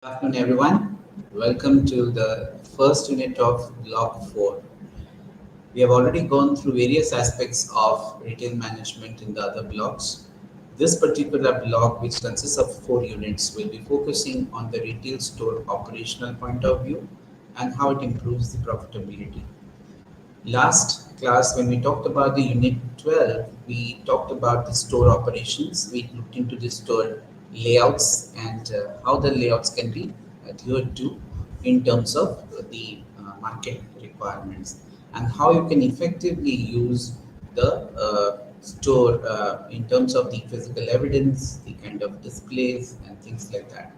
Good afternoon, everyone. Welcome to the first unit of Block 4. We have already gone through various aspects of retail management in the other blocks. This particular block, which consists of 4 units, will be focusing on the retail store operational point of view and how it improves the profitability. Last class, when we talked about the unit 12, we talked about the store operations. We looked into the store layouts and how the layouts can be adhered to in terms of the market requirements and how you can effectively use the store in terms of the physical evidence, the kind of displays and things like that.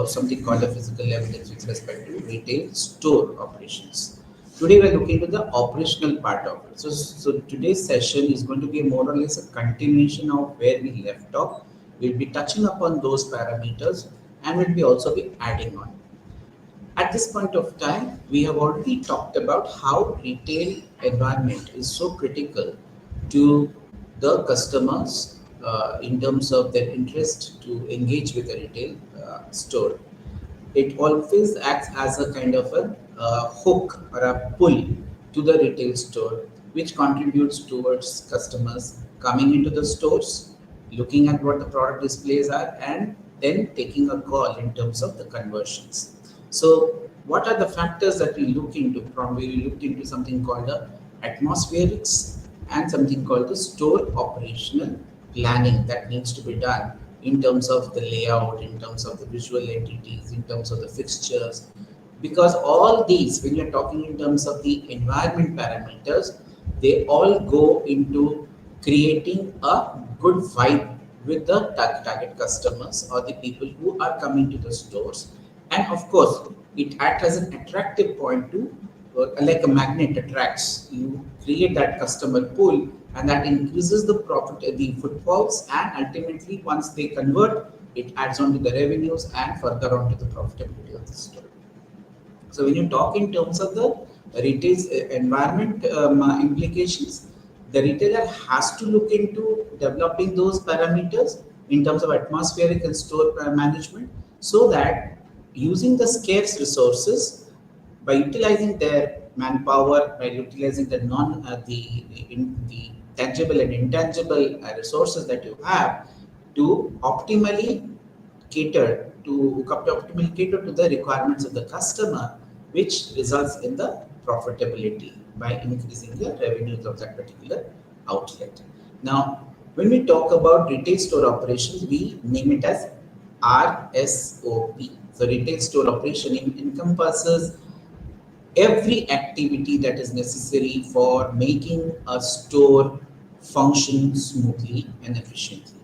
Something called a physical evidence with respect to retail store operations. Today we're looking at the operational part of it. So today's session is going to be more or less a continuation of where we left off. We'll be touching upon those parameters and we'll be also be adding on. At this point of time, we have already talked about how retail environment is so critical to the customers in terms of their interest to engage with the retail store. It always acts as a kind of a hook or a pull to the retail store, which contributes towards customers coming into the stores, looking at what the product displays are, and then taking a call in terms of the conversions. So, what are the factors that we look into? From we looked into something called the atmospherics and something called the store operational planning that needs to be done in terms of the layout, in terms of the visual entities, in terms of the fixtures. Because all these, when you're talking in terms of the environment parameters, they all go into creating a good vibe with the target customers or the people who are coming to the stores. And of course, it acts as an attractive point to, like a magnet attracts, you create that customer pool and that increases the profit, the footfalls, and ultimately once they convert, it adds on to the revenues and further on to the profitability of the store. So when you talk in terms of the retail environment implications, the retailer has to look into developing those parameters in terms of atmospheric and store management so that using the scarce resources by utilizing their manpower, by utilizing the the tangible and intangible resources that you have to optimally optimally cater to the requirements of the customer, which results in the profitability by increasing the revenues of that particular outlet. Now, when we talk about retail store operations, we name it as RSOP. So, retail store operation encompasses every activity that is necessary for making a store function smoothly and efficiently,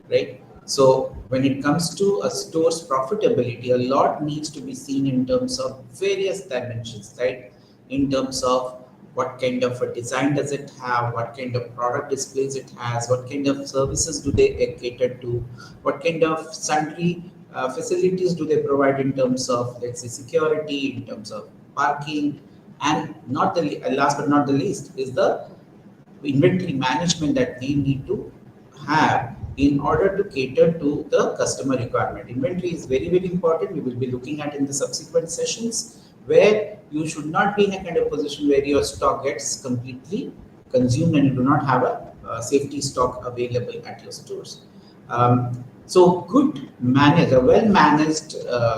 right? So when it comes to a store's profitability, a lot needs to be seen in terms of various dimensions, right? In terms of what kind of a design does it have, what kind of product displays it has, what kind of services do they cater to, what kind of sundry facilities do they provide in terms of, let's say, security, in terms of parking, and not the last but not the least is the inventory management that we need to have in order to cater to the customer requirement. Inventory is very, very important. We will be looking at in the subsequent sessions where you should not be in a kind of position where your stock gets completely consumed and you do not have a safety stock available at your stores. So a well-managed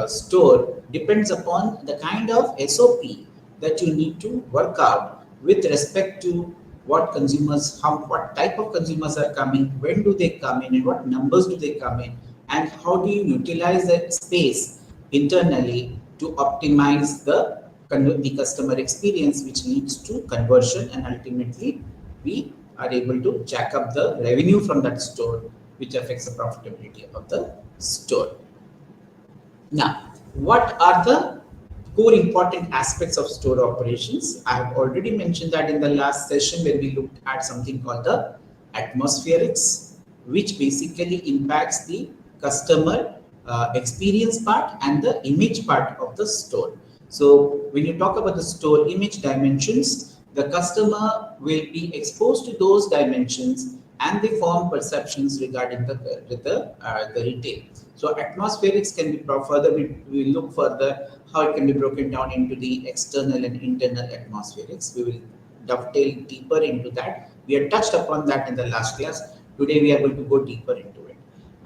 store depends upon the kind of SOP that you need to work out with respect to what type of consumers are coming, when do they come in, and what numbers do they come in, and how do you utilize that space internally to optimize the customer experience, which leads to conversion, and ultimately we are able to jack up the revenue from that store, which affects the profitability of the store. Now, what are the core important aspects of store operations? I have already mentioned that in the last session where we looked at something called the atmospherics, which basically impacts the customer experience part and the image part of the store. So when you talk about the store image dimensions, the customer will be exposed to those dimensions and they form perceptions regarding the retail. So atmospherics can be further, we look further how it can be broken down into the external and internal atmospherics. We will dovetail deeper into that. We had touched upon that in the last class. Today we are going to go deeper into it.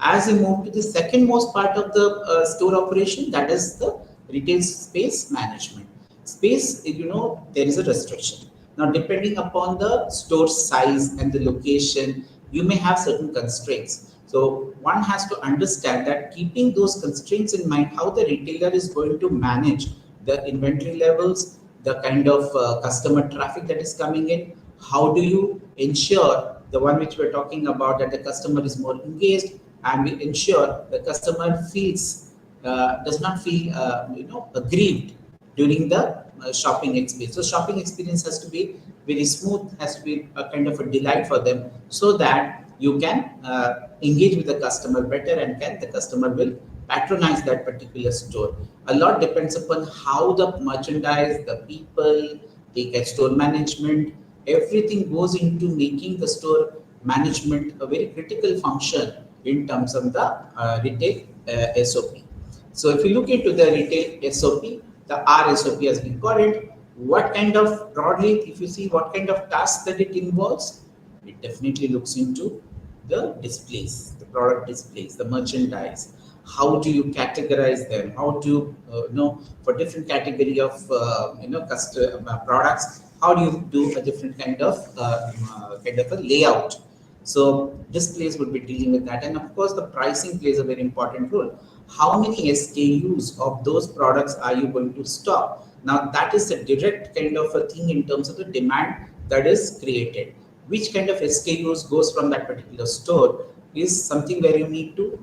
As we move to the second most part of the store operation, that is the retail space management. Space, there is a restriction. Now, depending upon the store size and the location, you may have certain constraints. So one has to understand that keeping those constraints in mind, how the retailer is going to manage the inventory levels, the kind of customer traffic that is coming in, how do you ensure the one which we're talking about, that the customer is more engaged, and we ensure the customer feels does not feel aggrieved during the shopping experience. So shopping experience has to be very smooth, has to be a kind of a delight for them, so that you can engage with the customer better, and can the customer will patronize that particular store. A lot depends upon how the merchandise, the people, the store management, everything goes into making the store management a very critical function in terms of the retail SOP. So if you look into the retail SOP, the R SOP has been called. What kind of, broadly, if you see what kind of tasks that it involves, it definitely looks into the displays, the product displays, the merchandise. How do you categorize them? How do for different category of products? How do you do a different kind of a layout? So displays would be dealing with that, and of course the pricing plays a very important role. How many SKUs of those products are you going to stock? Now that is a direct kind of a thing in terms of the demand that is created. Which kind of SKUs goes from that particular store is something where you need to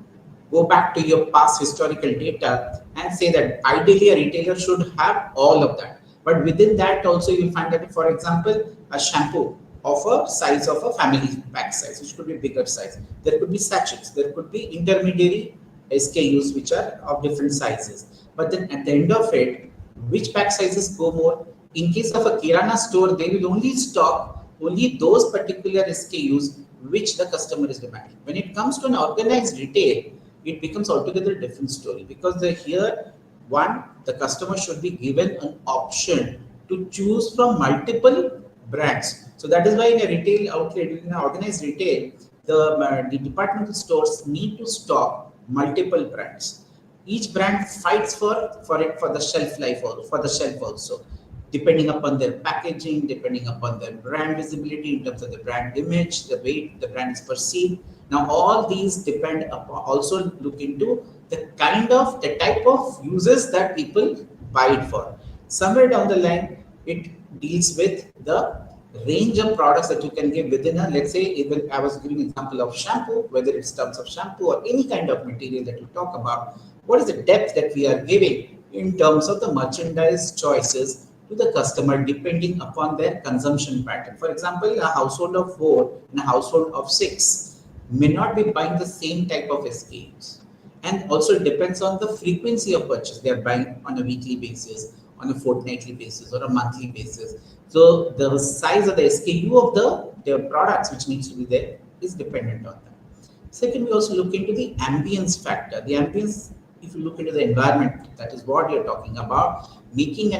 go back to your past historical data and say that ideally a retailer should have all of that. But within that also you'll find that, for example, a shampoo of a size of a family pack size, which could be bigger size. There could be sachets, there could be intermediary SKUs which are of different sizes. But then at the end of it, which pack sizes go more? In case of a Kirana store, they will only stock only those particular SKUs which the customer is demanding. When it comes to an organized retail, it becomes altogether a different story, because here, one, the customer should be given an option to choose from multiple brands. So that is why in a retail outlet, in an organized retail, the departmental stores need to stock multiple brands. Each brand fights for the shelf life, or for the shelf also, depending upon their packaging, depending upon their brand visibility in terms of the brand image, the way the brand is perceived. Now all these depend upon, also look into the type of uses that people buy it for. Somewhere down the line, it deals with the range of products that you can give within a, let's say, even I was giving example of shampoo, whether it's tubs of shampoo or any kind of material that you talk about, what is the depth that we are giving in terms of the merchandise choices to the customer depending upon their consumption pattern. For example, a household of 4 and a household of 6 may not be buying the same type of SKUs. And also it depends on the frequency of purchase. They are buying on a weekly basis, on a fortnightly basis, or a monthly basis. So the size of the SKU of their products which needs to be there is dependent on that. Second, we also look into the ambience factor. The ambience, if you look into the environment, that is what you're talking about. Making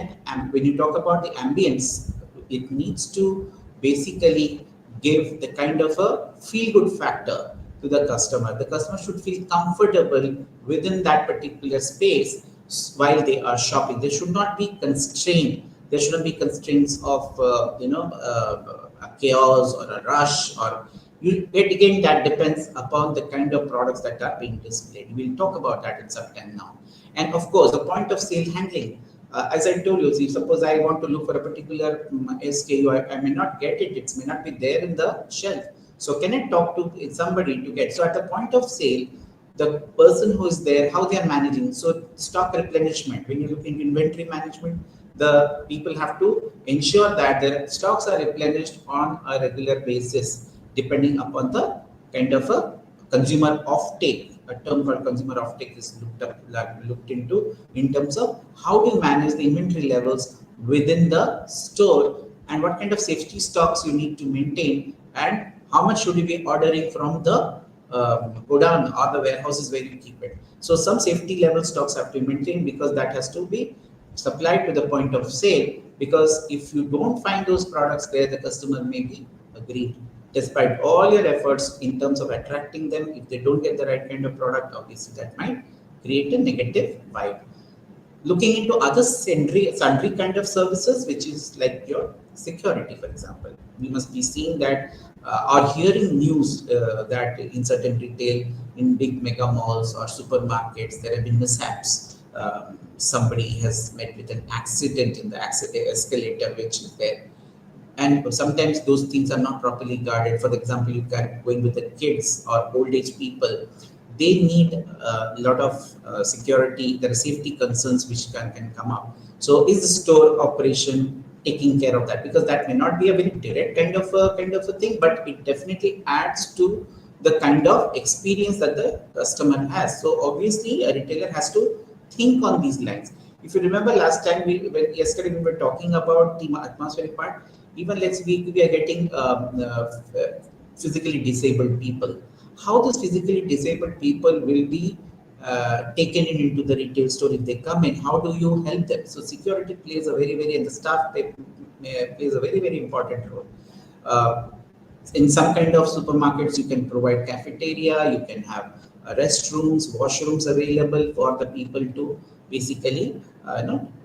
when you talk about the ambience, it needs to basically give the kind of a feel-good factor to the customer. The customer should feel comfortable within that particular space while they are shopping. They should not be constrained. There shouldn't be constraints of a chaos or a rush, or again that depends upon the kind of products that are being displayed. We'll talk about that in some time now. And of course, the point of sale handling. As I told you, see, suppose I want to look for a particular SKU, I may not get it. It may not be there in the shelf. So can I talk to somebody to get? So at the point of sale, the person who is there, how they are managing. So stock replenishment. When you look into inventory management, the people have to ensure that their stocks are replenished on a regular basis, depending upon the kind of a consumer offtake. A term called consumer offtake is looked into in terms of how do you manage the inventory levels within the store, and what kind of safety stocks you need to maintain, and How much should you be ordering from the godown or the warehouses where you keep it? So some safety level stocks have to be maintained, because that has to be supplied to the point of sale. Because if you don't find those products there, the customer may be aggrieved. Despite all your efforts in terms of attracting them, if they don't get the right kind of product, obviously that might create a negative vibe. Looking into other sundry kind of services, which is like your security, for example. We must be seeing that or hearing news that in certain retail, in big mega malls or supermarkets, there have been mishaps. Somebody has met with an accident in the accident escalator, which is there, and sometimes those things are not properly guarded. For example, you can going with the kids or old age people, they need a lot of security. There are safety concerns which can come up. So is the store operation taking care of that? Because that may not be a very direct kind of a thing, but it definitely adds to the kind of experience that the customer has. So obviously a retailer has to think on these lines. If you remember last time, yesterday we were talking about the atmospheric part. Even we are getting physically disabled people. How those physically disabled people will be taken into the retail store if they come in? How do you help them? So security plays a very, and the staff plays a very important role. Uh, in some kind of supermarkets, you can provide cafeteria, you can have restrooms, washrooms available for the people to basically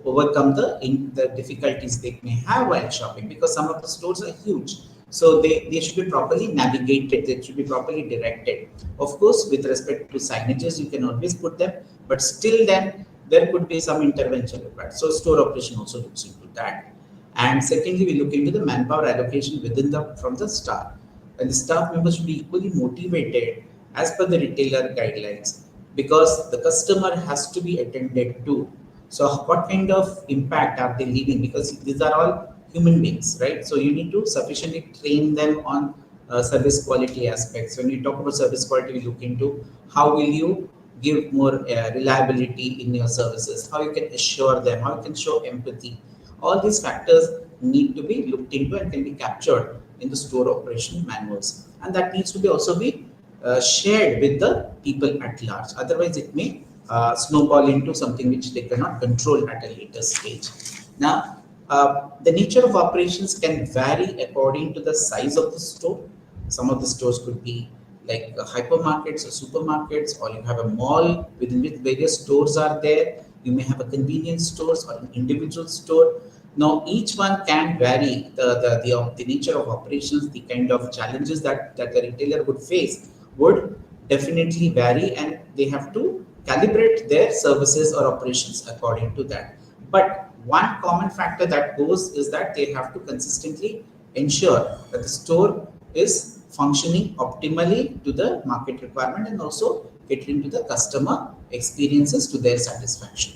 overcome the difficulties they may have while shopping, because some of the stores are huge. So they should be properly navigated, they should be properly directed. Of course, with respect to signages, you can always put them, but still then there could be some intervention required. So store operation also looks into that. And secondly, we look into the manpower allocation within from the staff. And the staff members should be equally motivated as per the retailer guidelines, because the customer has to be attended to. So what kind of impact are they leaving? Because these are all human beings, right? So you need to sufficiently train them on service quality aspects. When we talk about service quality, we look into how will you give more reliability in your services, how you can assure them, how you can show empathy. All these factors need to be looked into and can be captured in the store operation manuals, and that needs to be also be shared with the people at large. Otherwise, it may snowball into something which they cannot control at a later stage. Now, the nature of operations can vary according to the size of the store. Some of the stores could be like hypermarkets or supermarkets, or you have a mall within which various stores are there. You may have a convenience stores or an individual store. Now, each one can vary the nature of operations, the kind of challenges that the retailer would face would definitely vary, and they have to calibrate their services or operations according to that. But one common factor that goes is that they have to consistently ensure that the store is functioning optimally to the market requirement and also catering to the customer experiences to their satisfaction.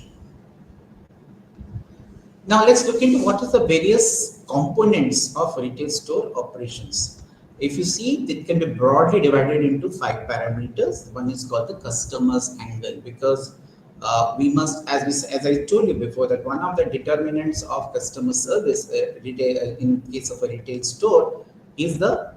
Now let's look into what are the various components of retail store operations. If you see, it can be broadly divided into 5 parameters. One is called the customer's angle, because we must, as I told you before, that one of the determinants of customer service in case of a retail store is the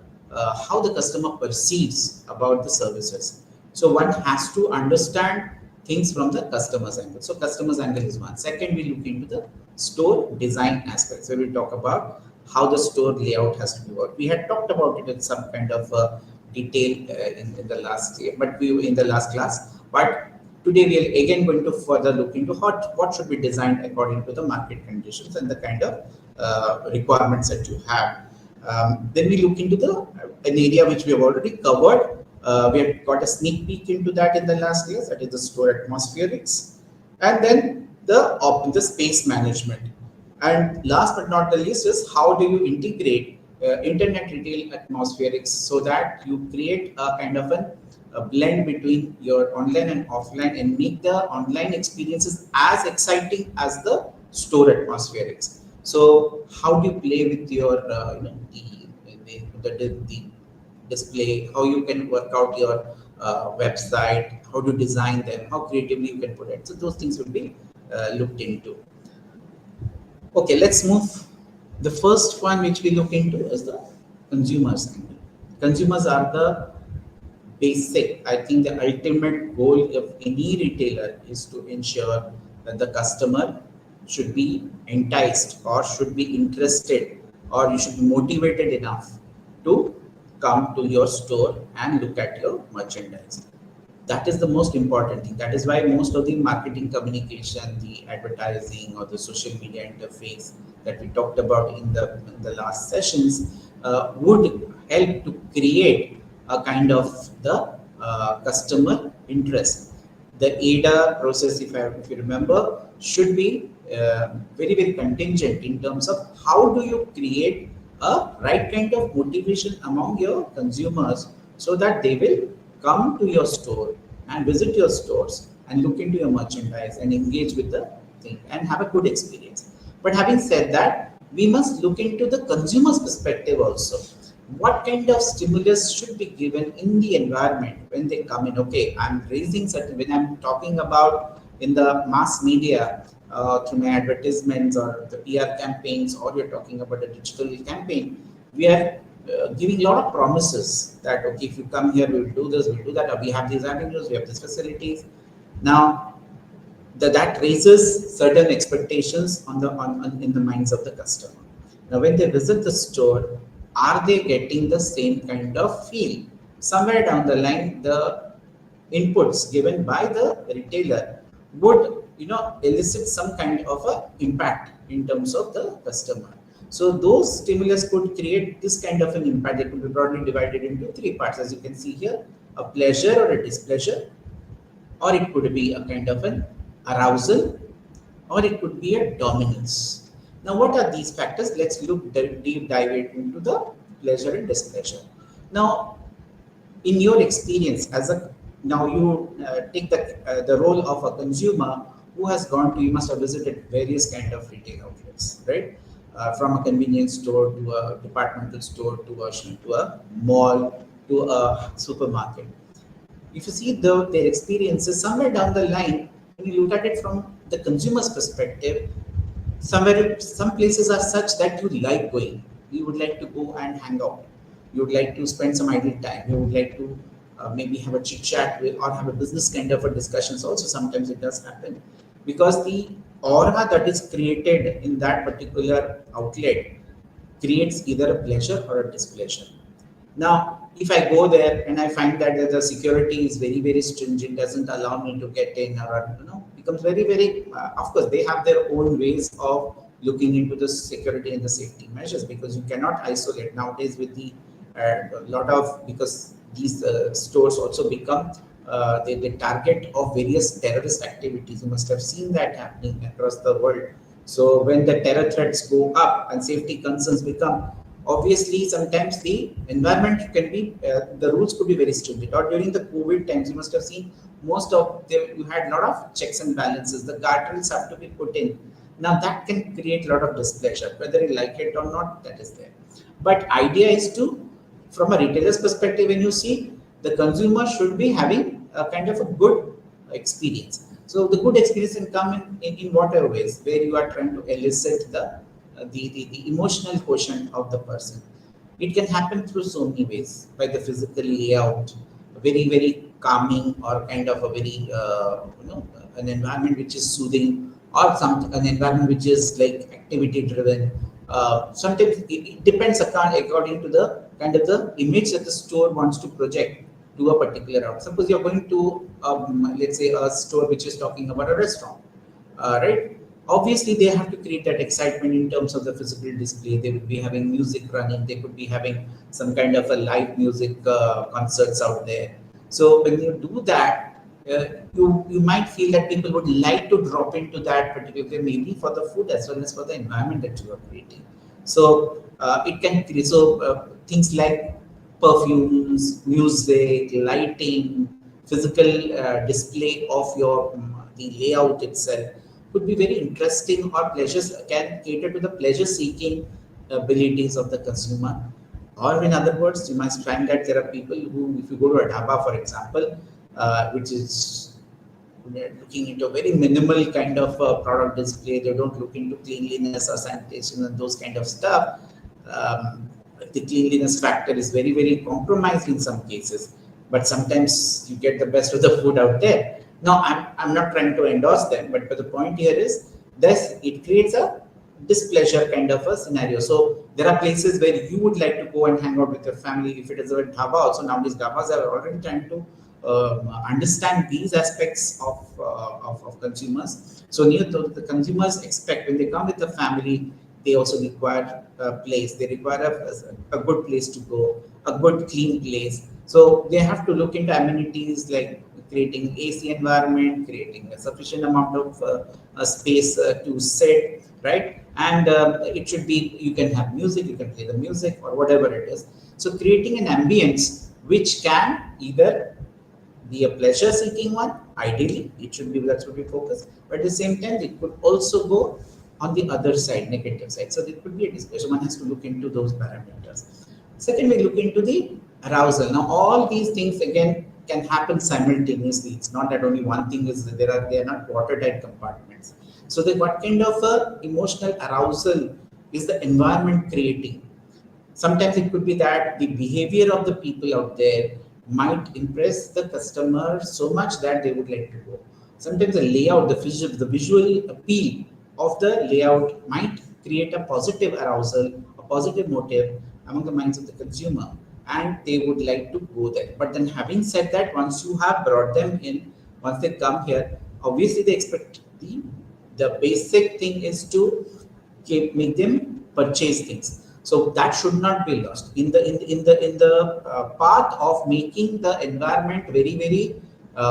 how the customer perceives about the services. So one has to understand things from the customer's angle. So customer's angle is one. Second, we look into the store design aspects, where we talk about how the store layout has to be worked. We had talked about it in some kind of detail in the last year, but in the last class. But today we are again going to further look into what should be designed according to the market conditions and the kind of requirements that you have. Then we look into an area which we have already covered. We have got a sneak peek into that in the last class, that is the store atmospherics, and then the space management. And last but not the least is how do you integrate internet retail atmospherics so that you create a kind of a blend between your online and offline and make the online experiences as exciting as the store atmospherics. So how do you play with your the display, how you can work out your website, how to design them, how creatively you can put it. So those things will be looked into. Okay, let's move. The first one which we look into is the consumer's angle. Consumers are the basic. I think the ultimate goal of any retailer is to ensure that the customer should be enticed or should be interested or you should be motivated enough to come to your store and look at your merchandise. That is the most important thing. That is why most of the marketing communication, the advertising or the social media interface that we talked about in the last sessions would help to create a kind of the customer interest. The ADA process, if you remember, should be very, very contingent in terms of how do you create a right kind of motivation among your consumers so that they will come to your store and visit your stores and look into your merchandise and engage with the thing and have a good experience. But having said that, we must look into the consumer's perspective also. What kind of stimulus should be given in the environment when they come in? Okay, I'm raising certain, when I'm talking about in the mass media through my advertisements or the PR campaigns, or you're talking about a digital campaign, we are giving a lot of promises that, okay, if you come here, we'll do this, we'll do that, or we have these avenues, we have these facilities. Now, that raises certain expectations in the minds of the customer. Now, when they visit the store, are they getting the same kind of feel? Somewhere down the line, the inputs given by the retailer would elicit some kind of a impact in terms of the customer. So those stimulus could create this kind of an impact. It could be broadly divided into three parts, as you can see here: a pleasure or a displeasure, or it could be a kind of an arousal, or it could be a dominance. Now, what are these factors? Let's look deep dive into the pleasure and displeasure. Now, in your experience as a, now you take the role of a consumer who has gone to, you must have visited various kind of retail outlets, right? From a convenience store to a departmental store to a mall to a supermarket. If you see their experiences somewhere down the line, when you look at it from the consumer's perspective, somewhere some places are such that you like going. You would like to go and hang out. You would like to spend some idle time. You would like to maybe have a chit chat with, or have a business kind of a discussions. Also, sometimes it does happen because the aura that is created in that particular outlet creates either a pleasure or a displeasure. Now, if I go there and I find that the security is very, very stringent, doesn't allow me to get in, or becomes very, very. Of course, they have their own ways of looking into the security and the safety measures, because you cannot isolate nowadays with the lot of, because these stores also become the target of various terrorist activities. You must have seen that happening across the world. So when the terror threats go up and safety concerns become, obviously sometimes the environment can be, the rules could be very stringent. Or during the COVID times, you must have seen most of them, you had a lot of checks and balances. The guardrails have to be put in. Now that can create a lot of displeasure, whether you like it or not, that is there. But idea is to, from a retailer's perspective, when you see, the consumer should be having a kind of a good experience. So the good experience can come in whatever ways, where you are trying to elicit the emotional quotient of the person. It can happen through so many ways, by the physical layout, very, very calming, or kind of a very, an environment which is soothing, or an environment which is like activity driven. Sometimes it depends according to the kind of the image that the store wants to project to a particular outlet. Suppose you're going to, let's say, a store which is talking about a restaurant, right? Obviously, they have to create that excitement in terms of the physical display. They would be having music running. They could be having some kind of a live music concerts out there. So when you do that, you might feel that people would like to drop into that particular, maybe for the food as well as for the environment that you are creating. So it can create, so things like perfumes, music, lighting, physical display of your the layout itself could be very interesting, or pleasures can cater to the pleasure seeking abilities of the consumer. Or in other words, you must find that there are people who, if you go to a dhaba, for example, which is looking into a very minimal kind of product display, they don't look into cleanliness or sanitation and those kind of stuff. the cleanliness factor is very, very compromised in some cases. But sometimes you get the best of the food out there. Now, I'm not trying to endorse them, but the point here is this: it creates a displeasure kind of a scenario. So there are places where you would like to go and hang out with your family. If it is a dhaba, also nowadays dhabas are already trying to understand these aspects of consumers. So the consumers expect when they come with a family, they also require a place. They require a good place to go, a good clean place. So they have to look into amenities like creating AC environment, creating a sufficient amount of space to sit, right? And it should be, you can have music, you can play the music or whatever it is. So creating an ambience which can either be a pleasure seeking one, ideally it should be, that should be focused, but at the same time it could also go on the other side, negative side. So there could be a discussion, one has to look into those parameters. Second, we look into the arousal. Now all these things again can happen simultaneously. It's not that only one thing is there, are they are not watertight compartments. So then what kind of emotional arousal is the environment creating? Sometimes it could be that the behavior of the people out there might impress the customer so much that they would like to go. Sometimes the layout, the visual appeal of the layout might create a positive arousal, a positive motive among the minds of the consumer, and they would like to go there. But then, having said that, once you have brought them in, once they come here, obviously they expect the basic thing is to make them purchase things. So that should not be lost in the path of making the environment very, very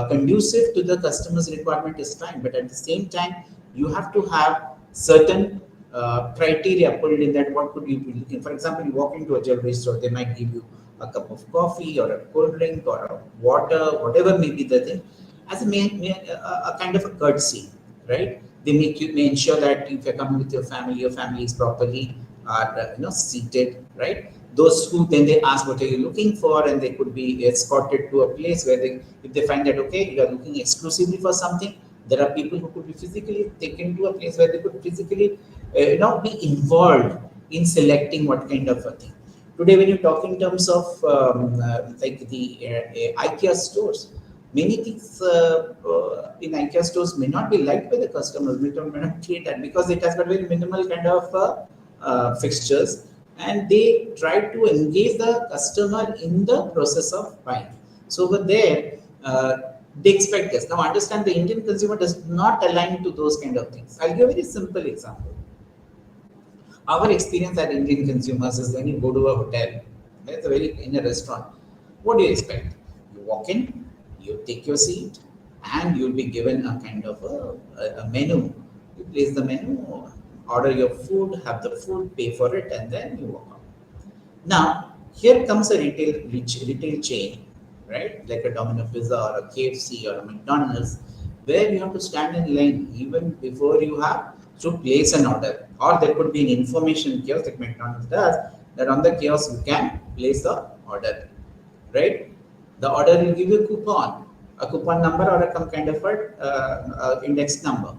conducive to the customer's requirement is fine. But at the same time, you have to have certain criteria put in that. What could you be looking? For example, you walk into a jewelry store, they might give you a cup of coffee or a cold drink or a water, whatever may be the thing, as a kind of a courtesy, right? They may ensure that if you're coming with your family is properly are seated, right? Those who then they ask what are you looking for, and they could be escorted to a place where they, if they find that okay, you are looking exclusively for something, there are people who could be physically taken to a place where they could physically be involved in selecting what kind of a thing. Today, when you talk in terms of like the IKEA stores, many things in IKEA stores may not be liked by the customers, may not create that because it has got very minimal kind of fixtures, and they try to engage the customer in the process of buying. So over there, they expect this. Now understand, the Indian consumer does not align to those kind of things. I'll give a very simple example. Our experience as Indian consumers is when you go to a hotel, it's a very in a restaurant. What do you expect? You walk in, you take your seat, and you'll be given a kind of a menu. You place the menu, order your food, have the food, pay for it, and then you walk out. Now, here comes a retail chain, right? Like a Domino Pizza or a KFC or a McDonald's, where you have to stand in line even before you have to place an order. Or there could be an information kiosk like McDonald's does, that on the kiosk you can place the order, right? The order will give you a coupon number or a some kind of a index number.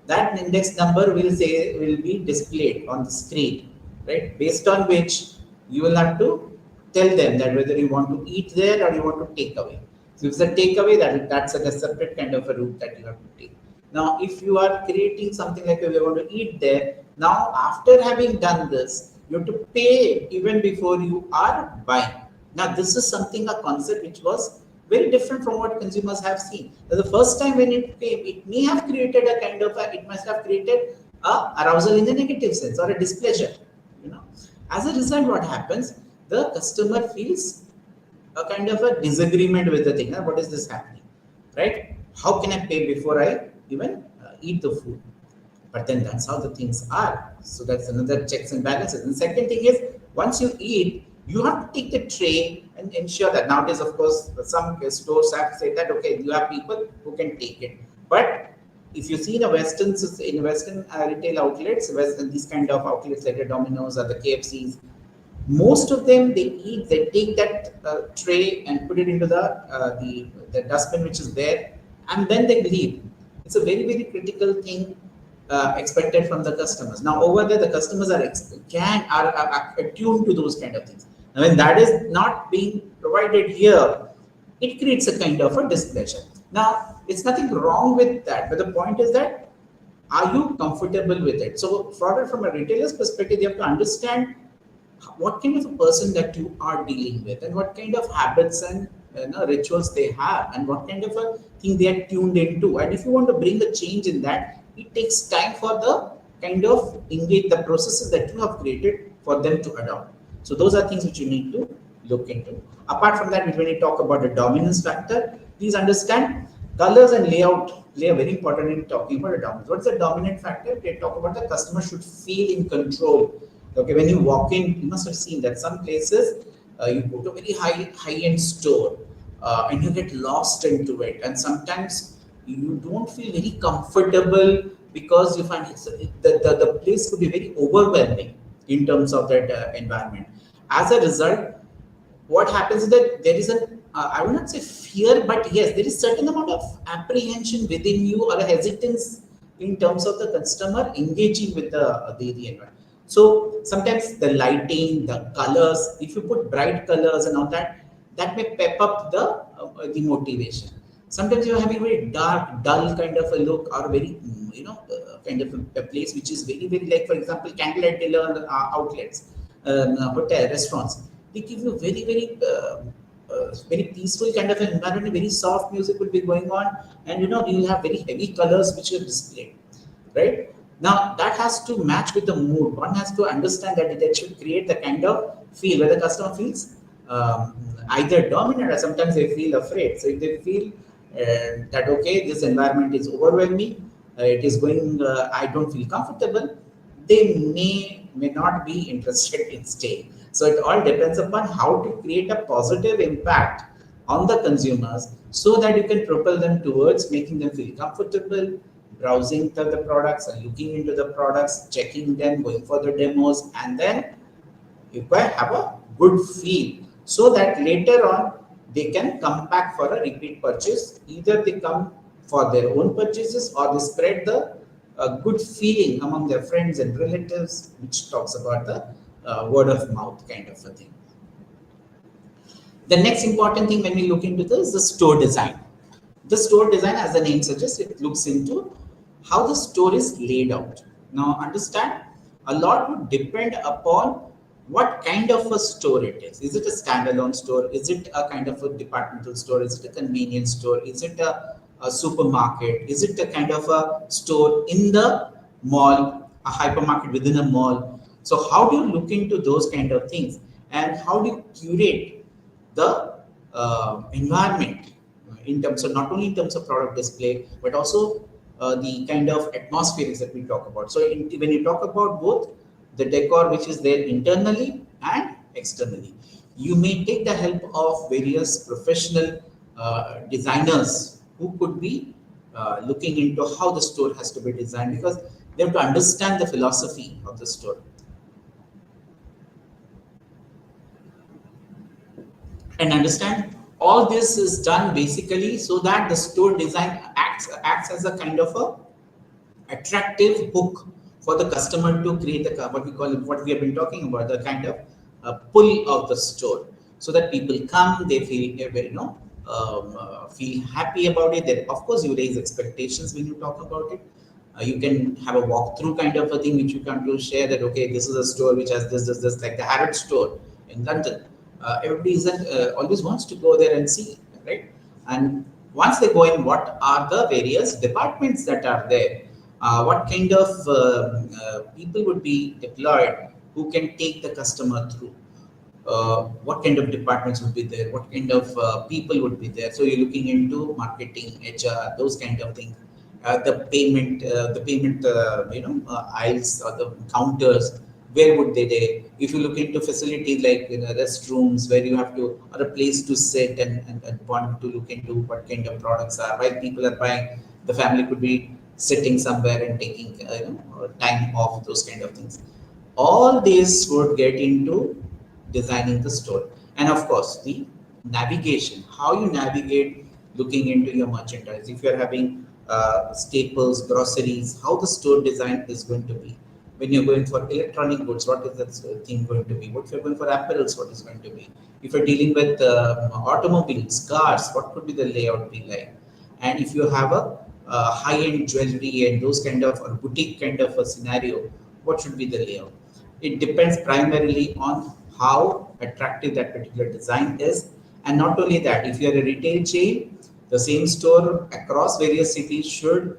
That index number will be displayed on the screen, right? Based on which you will have to tell them that whether you want to eat there or you want to take away. So if it's a takeaway, that's a separate kind of a route that you have to take. Now, if you are creating something like we want to eat there, now after having done this, you have to pay even before you are buying. Now, this is something, a concept which was very different from what consumers have seen. So the first time when it came, it may have created a kind of it must have created a arousal in the negative sense or a displeasure. As a result, what happens? The customer feels a kind of a disagreement with the thing. What is this happening, right? How can I pay before I even eat the food? But then that's how the things are. So that's another checks and balances. And second thing is, once you eat, you have to take the tray and ensure that nowadays, of course, some stores have said that okay, you have people who can take it. But if you see in Western retail outlets, these kind of outlets like the Domino's or the KFCs, most of them they take that tray and put it into the dustbin which is there, and then they leave. It's a very, very critical thing expected from the customers. Now over there, the customers are attuned to those kind of things. Now, when that is not being provided here, it creates a kind of a displeasure. Now, it's nothing wrong with that, but the point is that are you comfortable with it? So, from a retailer's perspective, you have to understand what kind of a person that you are dealing with and what kind of habits and rituals they have and what kind of a thing they are tuned into. And if you want to bring a change in that, it takes time for the kind of engage the processes that you have created for them to adopt. So those are things which you need to look into. Apart from that, when you talk about the dominance factor, please understand colors and layout play a very important in talking about a dominance. What's the dominant factor? They talk about the customer should feel in control. Okay, when you walk in, you must have seen that some places you go to a very high-end store and you get lost into it, and sometimes you don't feel very comfortable because you find the place could be very overwhelming in terms of that environment. As a result, what happens is that there is an I will not say fear, but yes, there is certain amount of apprehension within you or a hesitance in terms of the customer engaging with the environment. So sometimes the lighting, the colors, if you put bright colors and all that, that may pep up the motivation. Sometimes you're having a very dark, dull kind of a look, or very kind of a place which is very like, for example, candlelight dinner outlets, hotel restaurants. They give you very peaceful kind of an environment. Very soft music will be going on, and you have very heavy colors which are displayed, right? Now that has to match with the mood. One has to understand that it should create the kind of feel where the customer feels either dominant or sometimes they feel afraid. So if they feel that okay, this environment is overwhelming, it is going, I don't feel comfortable, they may not be interested in staying. So it all depends upon how to create a positive impact on the consumers so that you can propel them towards making them feel comfortable, browsing the products and looking into the products, checking them, going for the demos, and then you can have a good feel so that later on they can come back for a repeat purchase. Either they come for their own purchases or they spread the good feeling among their friends and relatives, which talks about the word of mouth kind of a thing. The next important thing when we look into this is the store design. The store design, as the name suggests, it looks into how the store is laid out. Now, understand, a lot would depend upon what kind of a store it is. Is it a standalone store? Is it a kind of a departmental store? Is it a convenience store? Is it a supermarket? Is it a kind of a store in the mall, a hypermarket within a mall? So how do you look into those kind of things? And how do you curate the environment in terms of not only in terms of product display, but also the kind of atmospheres that we talk about. So when you talk about both the decor which is there internally and externally, you may take the help of various professional designers who could be looking into how the store has to be designed, because they have to understand the philosophy of the store and understand all this is done basically so that the store design acts as a kind of a attractive hook for the customer to create the what we have been talking about, the kind of pull of the store, so that people come, they feel feel happy about it. Then of course you raise expectations when you talk about it. You can have a walkthrough kind of a thing which you can do, share that okay, this is a store which has this, like the Harrods store in London. Everybody always wants to go there and see, right? And once they go in, what are the various departments that are there? What kind of people would be deployed who can take the customer through? What kind of departments would be there? What kind of people would be there? So you're looking into marketing, HR, those kind of things. The payment aisles or the counters. Where would they? If you look into facilities like restrooms where you have to, or a place to sit and want to look into what kind of products are. While people are buying, the family could be sitting somewhere and taking time off, those kind of things. All these would get into designing the store. And of course, the navigation, how you navigate looking into your merchandise. If you're having staples, groceries, how the store design is going to be. When you're going for electronic goods, what is that thing going to be? What if you're going for apparels, what is going to be? If you're dealing with automobiles, cars, what could be the layout be like? And if you have a high-end jewelry and those kind of or boutique kind of a scenario, what should be the layout? It depends primarily on how attractive that particular design is. And not only that, if you are a retail chain, the same store across various cities should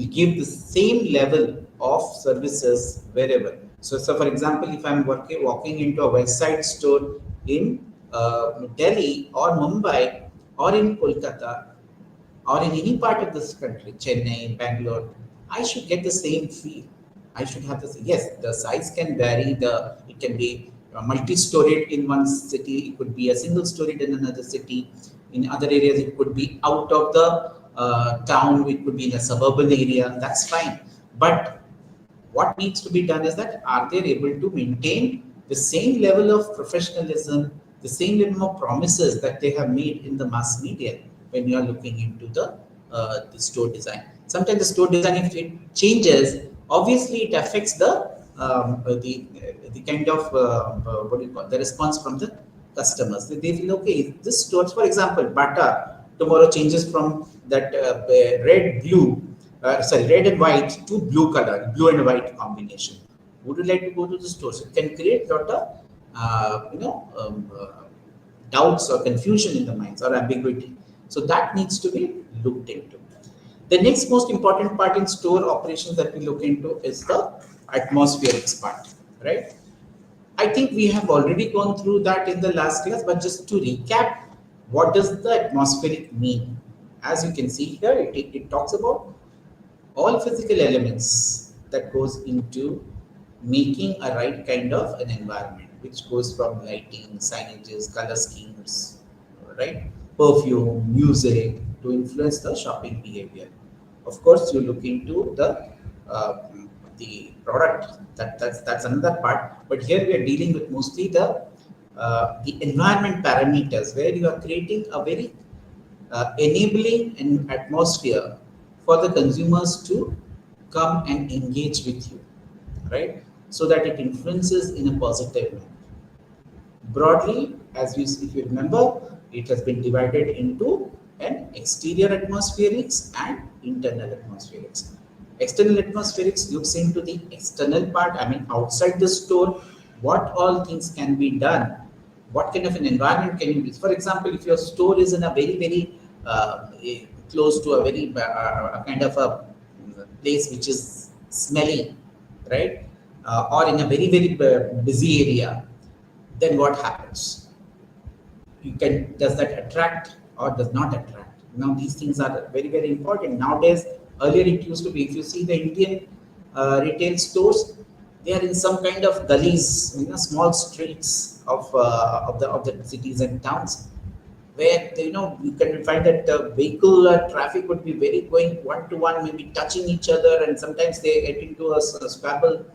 give the same level of services wherever. So for example, if I'm walking into a West Side store in Delhi or Mumbai or in Kolkata, or in any part of this country, Chennai, Bangalore, I should get the same feel. I should have this. Yes, the size can vary. It can be multi-storied in one city. It could be a single-storied in another city. In other areas, it could be out of the town. It could be in a suburban area. That's fine. But what needs to be done is that are they able to maintain the same level of professionalism, the same level of promises that they have made in the mass media when you are looking into the store design. Sometimes the store design, if it changes, obviously it affects the kind of what do you call the response from the customers. They feel okay. This store, for example, Bata tomorrow changes from that red and white to blue color, blue and white combination. Would you like to go to the store? So it can create a lot of doubts or confusion in the minds or ambiguity. So that needs to be looked into. The next most important part in store operations that we look into is the atmospherics part, right? I think we have already gone through that in the last class, but just to recap, what does the atmospheric mean? As you can see here, it talks about all physical elements that goes into making a right kind of an environment, which goes from lighting, signages, color schemes, right? Perfume, music to influence the shopping behavior. Of course, you look into uh, the product. That's another part. But here we are dealing with mostly the environment parameters, where you are creating a very enabling an atmosphere for the consumers to come and engage with you, right? So that it influences in a positive manner. Broadly, if you remember, it has been divided into an exterior atmospherics and internal atmospherics. External atmospherics looks into the external part, I mean outside the store, what all things can be done, what kind of an environment can you be. For example, if your store is in a very close to a very kind of a place which is smelly, right? Or in a very busy area, then what happens? Does that attract or does not attract? Now these things are very important nowadays. Earlier it used to be, if you see the Indian retail stores, they are in some kind of gullies, small streets of the cities and towns, where you can find that vehicle traffic would be very going one to one, maybe touching each other, and sometimes they get into a squabble,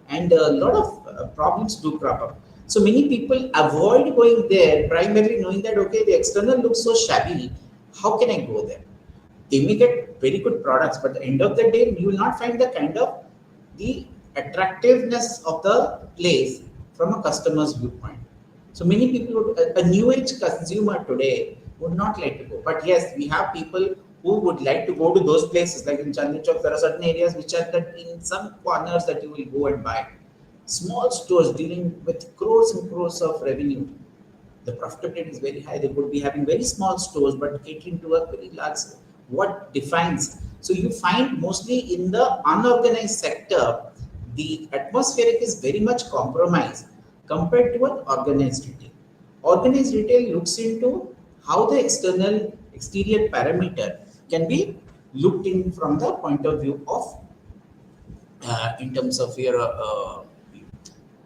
and a lot of problems do crop up. So many people avoid going there, primarily knowing that okay, the external looks so shabby. How can I go there? They may get very good products, but at the end of the day, you will not find the kind of the attractiveness of the place from a customer's viewpoint. So many people, a new age consumer today would not like to go. But yes, we have people who would like to go to those places. Like in Chandni Chowk, there are certain areas which are that in some corners that you will go and buy. Small stores dealing with crores and crores of revenue. The profitability is very high. They could be having very small stores but catering to a very large. What defines? So you find mostly in the unorganized sector, the atmospheric is very much compromised compared to an organized retail. Organized retail looks into how the exterior parameter can be looked in from the point of view of in terms of your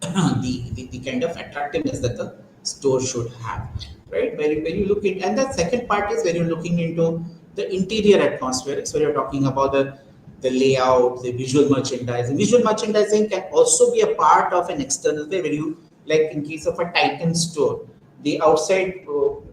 the kind of attractiveness that the store should have, right? When you look in, and the second part is when you're looking into the interior atmospherics, where you're talking about the layout, the visual merchandising. Visual merchandising can also be a part of an external way, where you, like in case of a Titan store, the outside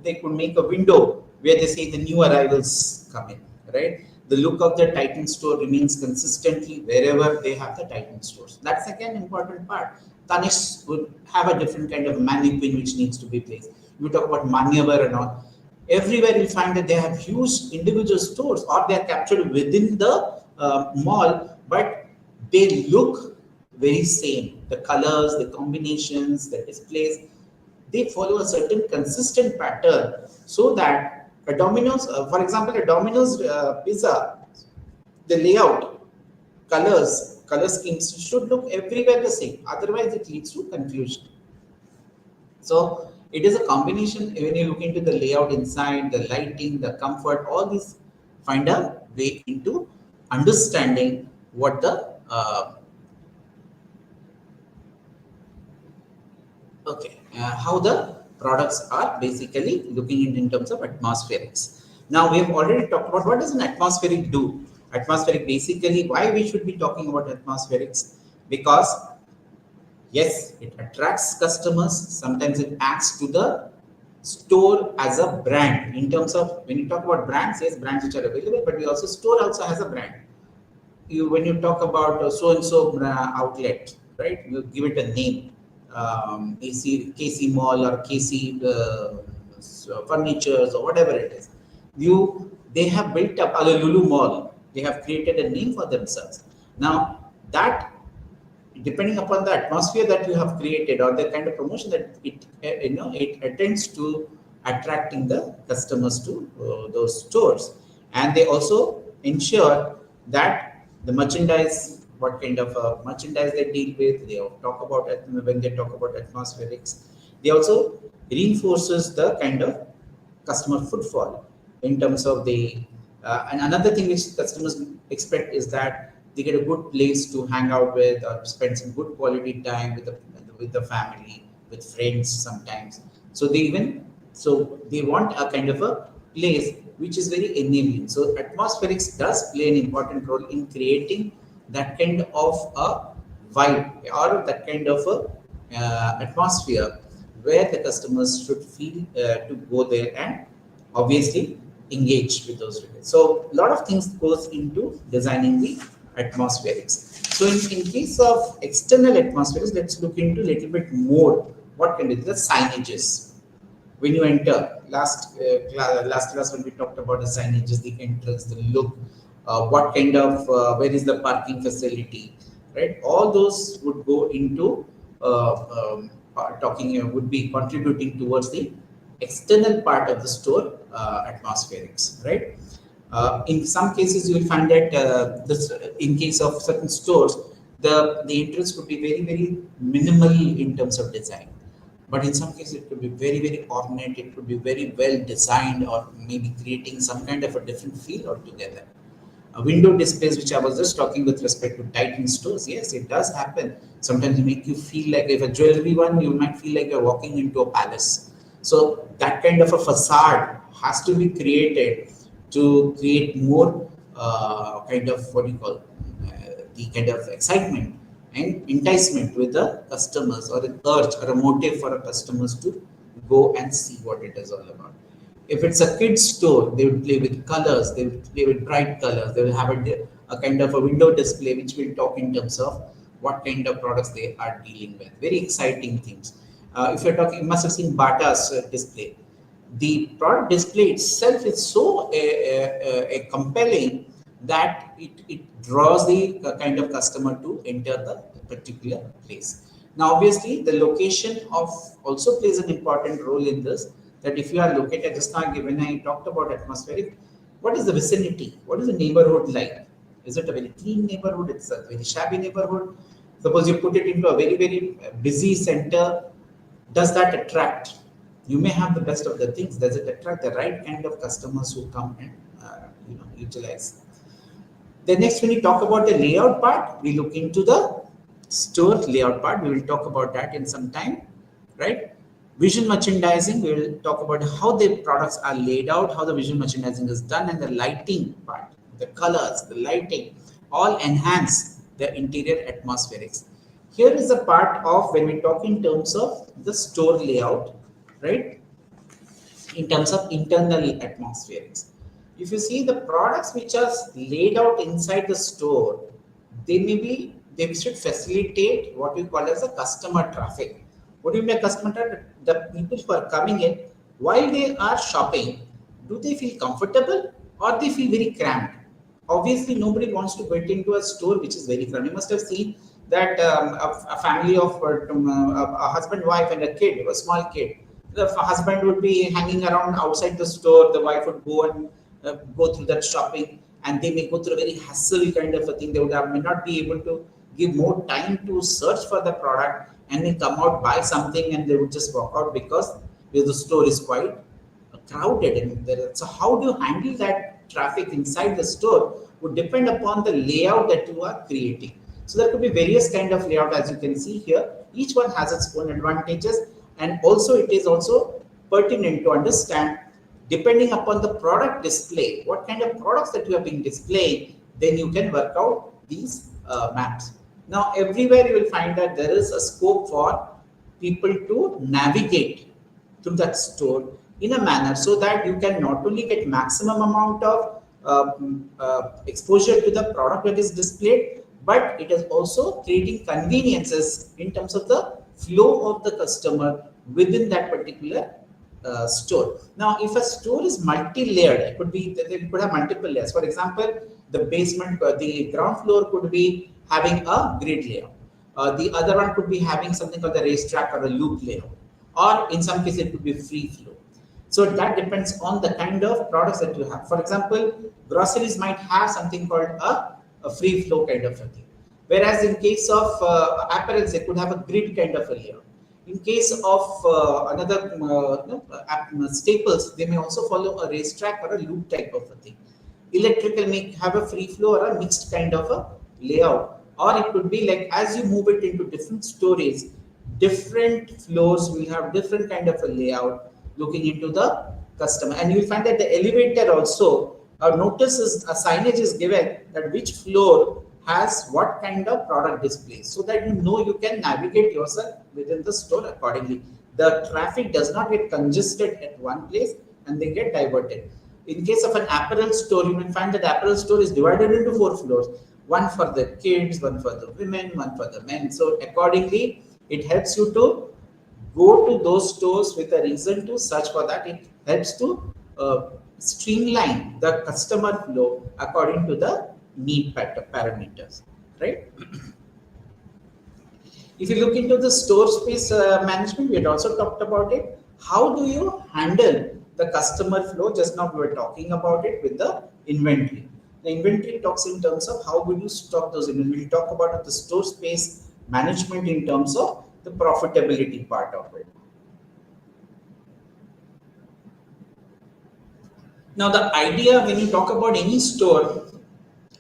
they could make a window where they say the new arrivals come in, right? the look of the Titan store remains consistently wherever they have the Titan stores. That's again important part. Tanishq would have a different kind of mannequin which needs to be placed. You talk about Manyavar and all. Everywhere you find that they have huge individual stores or they are captured within the mall, but they look very same. The colors, the combinations, the displays, they follow a certain consistent pattern so that a Domino's, for example, a Domino's pizza, the layout, color schemes should look everywhere the same. Otherwise, it leads to confusion. So it is a combination when you look into the layout inside, the lighting, the comfort, all these find a way into understanding what the how the products are basically looking in terms of atmospherics. Now we have already talked about what does an atmospheric do. Atmospheric basically why we should be talking about atmospherics, because yes, it attracts customers. Sometimes it acts to the store as a brand in terms of when you talk about brands, yes, brands which are available, but we also store also has a brand. You when you talk about so and so outlet, right? You give it a name, KC Mall or KC Furnitures or whatever it is. They have built up a Lulu Mall. They have created a name for themselves. Now that depending upon the atmosphere that you have created or the kind of promotion that it attends to attracting the customers to those stores, and they also ensure that the merchandise, what kind of merchandise they deal with, they talk about it when they talk about atmospherics. They also reinforces the kind of customer footfall in terms of the and another thing which customers expect is that they get a good place to hang out with or spend some good quality time with the family, with friends sometimes. So they want a kind of a place which is very enabling. So atmospherics does play an important role in creating that kind of a vibe or that kind of a atmosphere where the customers should feel to go there and obviously engage with those relays. So a lot of things goes into designing the atmospherics. So in case of external atmospherics, let's look into a little bit more. What can be the signages? When you enter, last class when we talked about the signages, the entrance, the look, what kind of, where is the parking facility, right? All those would go into would be contributing towards the external part of the store atmospherics, right? In some cases, you will find that in case of certain stores, the entrance could be very minimal in terms of design. But in some cases, it could be very ornate. It could be very well designed, or maybe creating some kind of a different feel altogether. Window displays, which I was just talking with respect to Titan stores, yes, it does happen. Sometimes it make you feel like if a jewelry one, you might feel like you're walking into a palace. So that kind of a facade has to be created to create more kind of what you call the kind of excitement and enticement with the customers, or an urge or a motive for our customers to go and see what it is all about. If it's a kids store, they would play with colors, they would play with bright colors, they will have a kind of a window display which will talk in terms of what kind of products they are dealing with. Very exciting things. If you're talking, you must have seen Bata's display. The product display itself is so compelling that it draws the kind of customer to enter the particular place. Now, obviously, the location of also plays an important role in this. That if you are located, just now when I talked about atmospheric, what is the vicinity? What is the neighborhood like? Is it a very clean neighborhood? It's a very shabby neighborhood. Suppose you put it into a very busy center. Does that attract? You may have the best of the things. Does it attract the right kind of customers who come and utilize? The next, when we talk about the layout part, we look into the store layout part. We will talk about that in some time, right? Visual merchandising, we will talk about how the products are laid out, how the visual merchandising is done, and the lighting part, the colors, the lighting, all enhance the interior atmospherics. Here is a part of when we talk in terms of the store layout, right? In terms of internal atmospherics. If you see the products which are laid out inside the store, they should facilitate what we call as a customer traffic. What do you mean by customer traffic? The people who are coming in while they are shopping, do they feel comfortable or they feel very cramped? Obviously, nobody wants to get into a store which is very cramped. You must have seen that a family of a husband, wife, and a kid, a small kid. The husband would be hanging around outside the store. The wife would go and go through that shopping, and they may go through a very hassle kind of a thing. They would may not be able to give more time to search for the product, and they come out, buy something, and they would just walk out because the store is quite crowded. And so how do you handle that traffic inside the store would depend upon the layout that you are creating. So there could be various kind of layout, as you can see here. Each one has its own advantages, and also it is also pertinent to understand, depending upon the product display, what kind of products that you are being displayed, then you can work out these maps. Now everywhere you will find that there is a scope for people to navigate through that store in a manner so that you can not only get maximum amount of exposure to the product that is displayed, but it is also creating conveniences in terms of the flow of the customer within that particular store. Now, if a store is multi-layered, it could be they could have multiple layers. For example, the basement, the ground floor could be having a grid layout. The other one could be having something called the racetrack or a loop layout, or in some cases it could be free flow. So that depends on the kind of products that you have. For example, groceries might have something called a free flow kind of a thing. Whereas in case of apparels, they could have a grid kind of a layout. In case of another staples, they may also follow a racetrack or a loop type of a thing. Electrical may have a free flow or a mixed kind of a layout. Or it could be like as you move it into different stories, different floors will have different kind of a layout looking into the customer. And you will find that the elevator also, a notice is a signage is given that which floor has what kind of product display, so that you know you can navigate yourself within the store accordingly. The traffic does not get congested at one place and they get diverted. In case of an apparel store, you will find that apparel store is divided into 4 floors, one for the kids, one for the women, one for the men. So accordingly, it helps you to go to those stores with a reason to search for that. It helps to streamline the customer flow according to the need parameters, right? If you look into the store space management, we had also talked about it. How do you handle the customer flow? Just now we were talking about it with the inventory. The inventory talks in terms of how would you stock those inventory. We talk about the store space management in terms of the profitability part of it. Now, the idea when you talk about any store,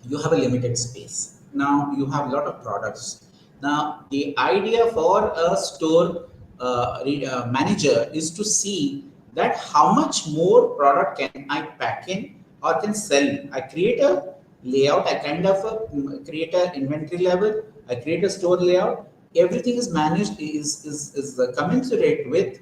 you have a limited space. Now, you have a lot of products. Now, the idea for a store manager is to see that how much more product can I pack in or can sell. I create a layout, I kind of create an inventory level, I create a store layout. Everything is managed, is commensurate with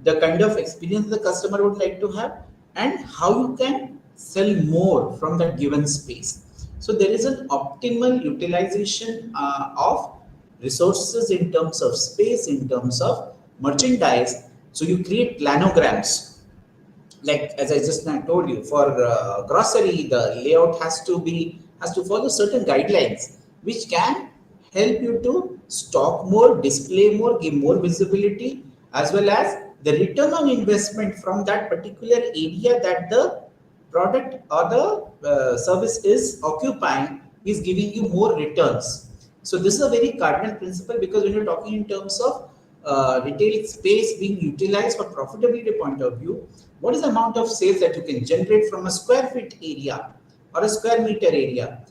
the kind of experience the customer would like to have and how you can sell more from that given space. So there is an optimal utilization of resources in terms of space, in terms of merchandise. So you create planograms. Like as I just now told you, for grocery, the layout has to follow certain guidelines, which can help you to stock more, display more, give more visibility, as well as the return on investment from that particular area that the product or the service is occupying is giving you more returns. So this is a very cardinal principle, because when you're talking in terms of retail space being utilized for profitability point of view, what is the amount of sales that you can generate from a square feet area or a square meter area?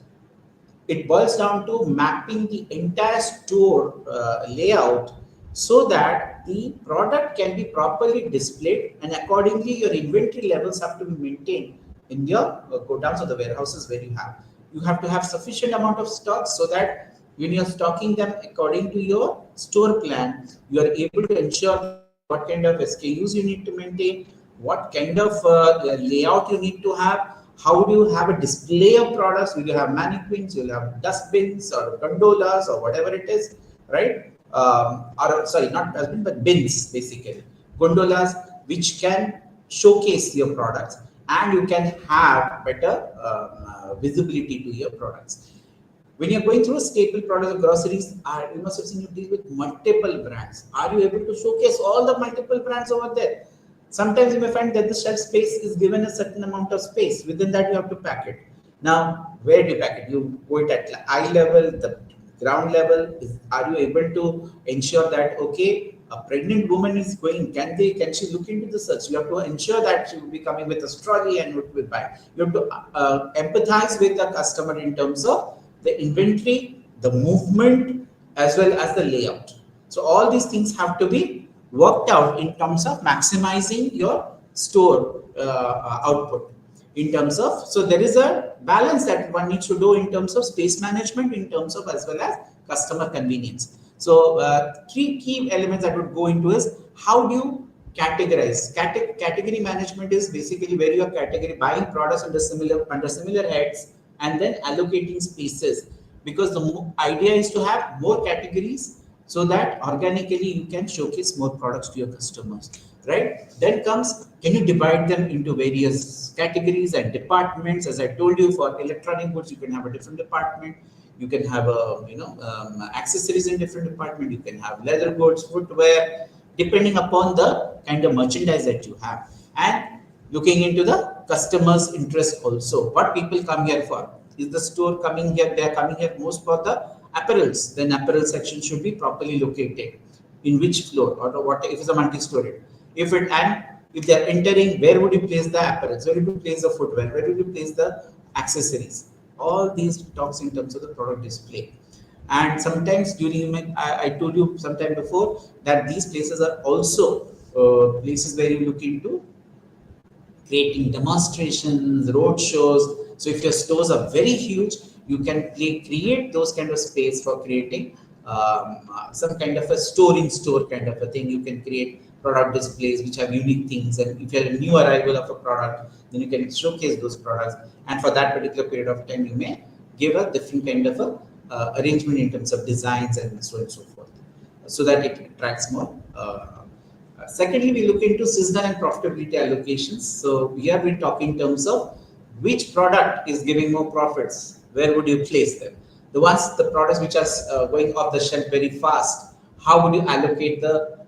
It boils down to mapping the entire store layout so that the product can be properly displayed, and accordingly your inventory levels have to be maintained in your godowns or the warehouses where you have to have sufficient amount of stock, so that when you're stocking them according to your store plan, you are able to ensure what kind of SKUs you need to maintain, what kind of layout you need to have, How do you have a display of products? Will you have mannequins? You'll have dustbins or gondolas or whatever it is, right? Or sorry, not dustbin, but bins basically. Gondolas which can showcase your products, and you can have better visibility to your products. When you're going through a staple products or groceries, you must have seen you deal with multiple brands. Are you able to showcase all the multiple brands over there? Sometimes you may find that the shelf space is given a certain amount of space. Within that, you have to pack it. Now, where do you pack it? You go it at eye level, the ground level. Are you able to ensure that okay, a pregnant woman is going? Can she look into the search? You have to ensure that she will be coming with a trolley and would be buy. You have to empathize with the customer in terms of the inventory, the movement, as well as the layout. So all these things have to be worked out in terms of maximizing your store output. In terms of, so there is a balance that one needs to do in terms of space management, in terms of as well as customer convenience. So three key elements that would go into is how do you categorize. Category management is basically where you are category buying products under similar heads and then allocating spaces, because the idea is to have more categories so that organically you can showcase more products to your customers, right? Then comes, can you divide them into various categories and departments? As I told you, for electronic goods you can have a different department, you can have a accessories in different department, you can have leather goods, footwear, depending upon the kind of merchandise that you have, and looking into the customer's interest also. What people come here for? Is the store coming here? They are coming here most for the apparels. Then apparel section should be properly located. In which floor or what if it's a multi-story? If they are entering, where would you place the apparels? Where would you place the footwear? Where would you place the accessories? All these talks in terms of the product display. And sometimes I told you sometime before that these places are also places where you look into creating demonstrations, road shows. So if your stores are very huge, you can create those kind of space for creating some kind of a store-in-store kind of a thing. You can create product displays which have unique things, and if you're a new arrival of a product, then you can showcase those products. And for that particular period of time, you may give a different kind of a arrangement in terms of designs and so on and so forth, so that it attracts more. Secondly, we look into seasonal and profitability allocations. So here we talk in terms of which product is giving more profits. Where would you place them? The products which are going off the shelf very fast, how would you allocate the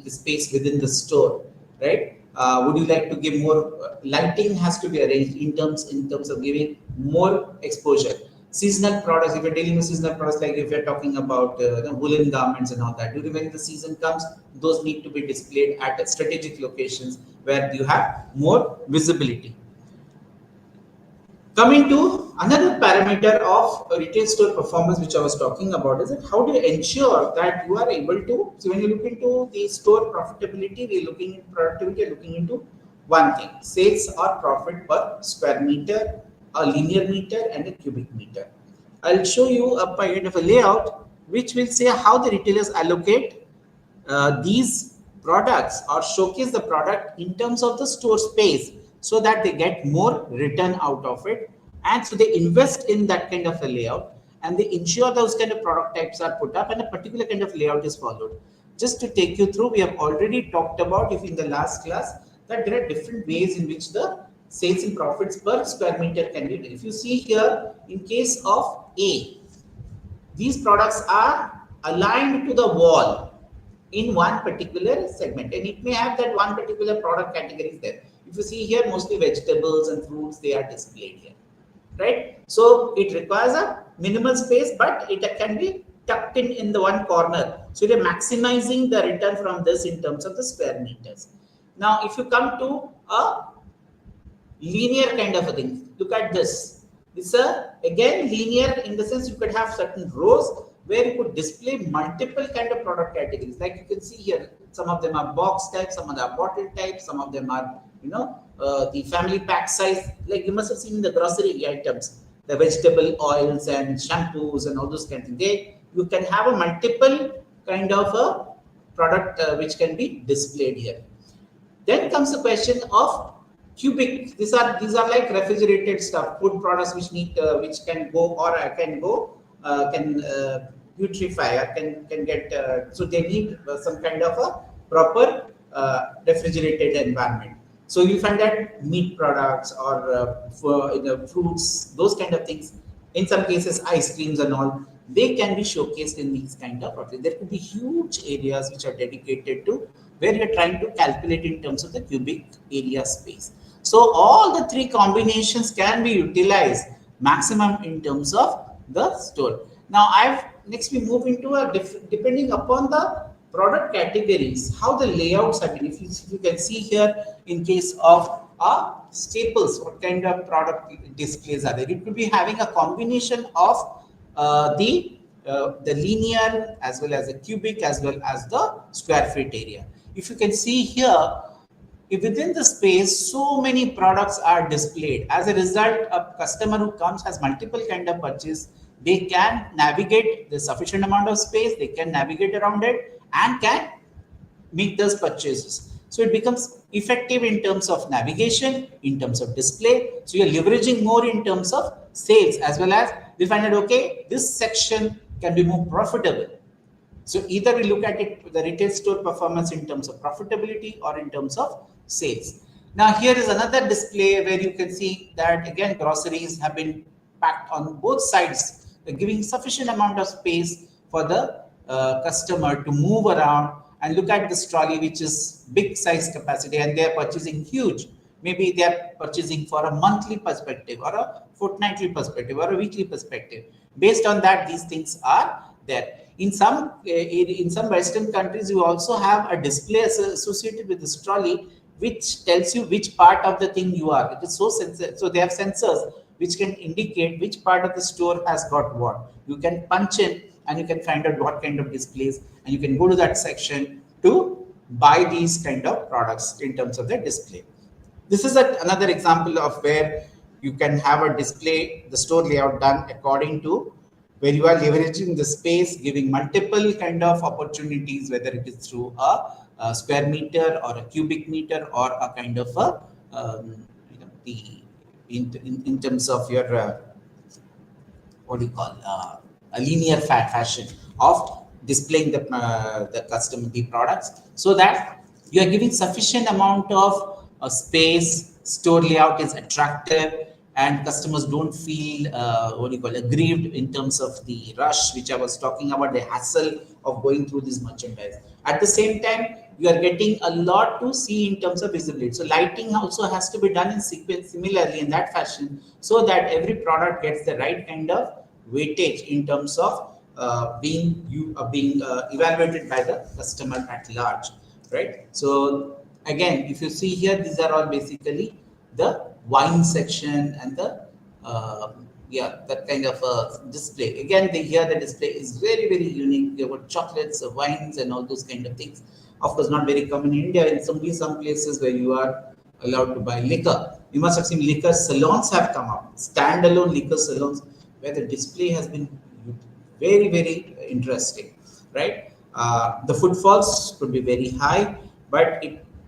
space within the store, right? Would you like to give more lighting has to be arranged in terms of giving more exposure. Seasonal products, if you're dealing with seasonal products, like if you're talking about woolen garments and all that, when the season comes, those need to be displayed at strategic locations where you have more visibility. Coming to another parameter of retail store performance, which I was talking about, is that how do you ensure that you are able to, so when you look into the store profitability, we're looking at productivity, looking into one thing, sales or profit per square meter, a linear meter and a cubic meter. I'll show you a kind of a layout which will say how the retailers allocate these products or showcase the product in terms of the store space, so that they get more return out of it, and so they invest in that kind of a layout, and they ensure those kind of product types are put up and a particular kind of layout is followed. Just to take you through, we have already talked about, if in the last class, that there are different ways in which the sales and profits per square meter can be done. If you see here, in case of A, these products are aligned to the wall in one particular segment, and it may have that one particular product categories there. If you see here, mostly vegetables and fruits, they are displayed here, right? So it requires a minimal space, but it can be tucked in the one corner. So you're maximizing the return from this in terms of the square meters. Now, if you come to a linear kind of a thing, look at this. It's again linear in the sense you could have certain rows where you could display multiple kind of product categories. Like you can see here, some of them are box type, some of them are bottle type, some of them are the family pack size. Like you must have seen in the grocery items, the vegetable oils and shampoos and all those kind of things. You can have a multiple kind of a product which can be displayed here. Then comes the question of Cubic, these are like refrigerated stuff, food products which need which can go or can go can putrefy or can get so they need some kind of a proper refrigerated environment. So you find that meat products or for fruits, those kind of things, in some cases ice creams and all, they can be showcased in these kind of products. There could be huge areas which are dedicated to where you're trying to calculate in terms of the cubic area space. So all the three combinations can be utilized maximum in terms of the store. Now I've next we move into a depending upon the product categories, how the layouts have been. If you can see here in case of staples, what kind of product displays are there? It could be having a combination of the linear as well as the cubic as well as the square feet area. If you can see here, if within the space so many products are displayed, as a result a customer who comes has multiple kind of purchase, they can navigate the sufficient amount of space, they can navigate around it and can make those purchases. So it becomes effective in terms of navigation, in terms of display. So you're leveraging more in terms of sales, as well as we find that okay, this section can be more profitable. So either we look at it, the retail store performance in terms of profitability or in terms of sales. Now here is another display where you can see that again groceries have been packed on both sides, giving sufficient amount of space for the customer to move around and look at this trolley, which is big size capacity, and they are purchasing huge. Maybe they are purchasing for a monthly perspective or a fortnightly perspective or a weekly perspective. Based on that, these things are there. In some Western countries, you also have a display associated with this trolley, which tells you which part of the thing you are. It is so sensitive. So they have sensors which can indicate which part of the store has got what. You can punch in and you can find out what kind of displays, and you can go to that section to buy these kind of products in terms of the display. This is another example of where you can have a display, the store layout done according to where you are leveraging the space, giving multiple kind of opportunities, whether it is through a square meter or a cubic meter or a kind of a the in terms of your what do you call a linear fashion of displaying the customer the products, so that you are giving sufficient amount of space, store layout is attractive, and customers don't feel what do you call aggrieved in terms of the rush which I was talking about, the hassle of going through this merchandise. At the same time, you are getting a lot to see in terms of visibility. So lighting also has to be done in sequence similarly in that fashion, so that every product gets the right kind of weightage in terms of being evaluated by the customer at large, right? So again, if you see here, these are all basically the wine section and the that kind of display. Again, here the display is very very unique. There were chocolates, wines, and all those kind of things. Of course, not very common in India. In some places where you are allowed to buy liquor, you must have seen liquor salons have come up, standalone liquor salons where the display has been very very interesting, right? The footfalls could be very high, but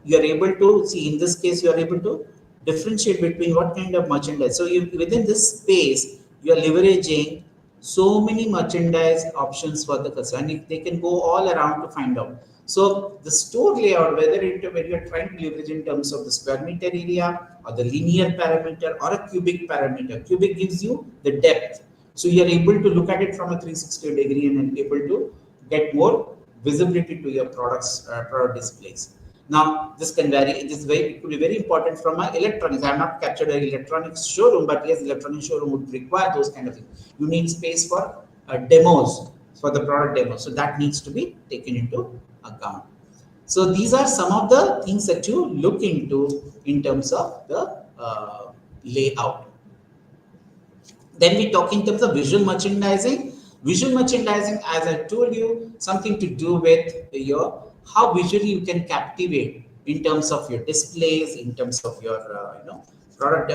you are able to see in this case you are able to differentiate between what kind of merchandise. So within this space, you are leveraging so many merchandise options for the customer, and they can go all around to find out. So the store layout, whether when you are trying to leverage in terms of the square meter area or the linear parameter or a cubic parameter, cubic gives you the depth. So you are able to look at it from a 360 degree and able to get more visibility to your product displays. Now, this can vary. It could be very important from my electronics. I have not captured an electronics showroom, but yes, electronics showroom would require those kind of things. You need space for demos, for the product demos. So that needs to be taken into account. So these are some of the things that you look into in terms of the layout. Then we talk in terms of visual merchandising. Visual merchandising, as I told you, something to do with your how visually you can captivate in terms of your displays, in terms of your product,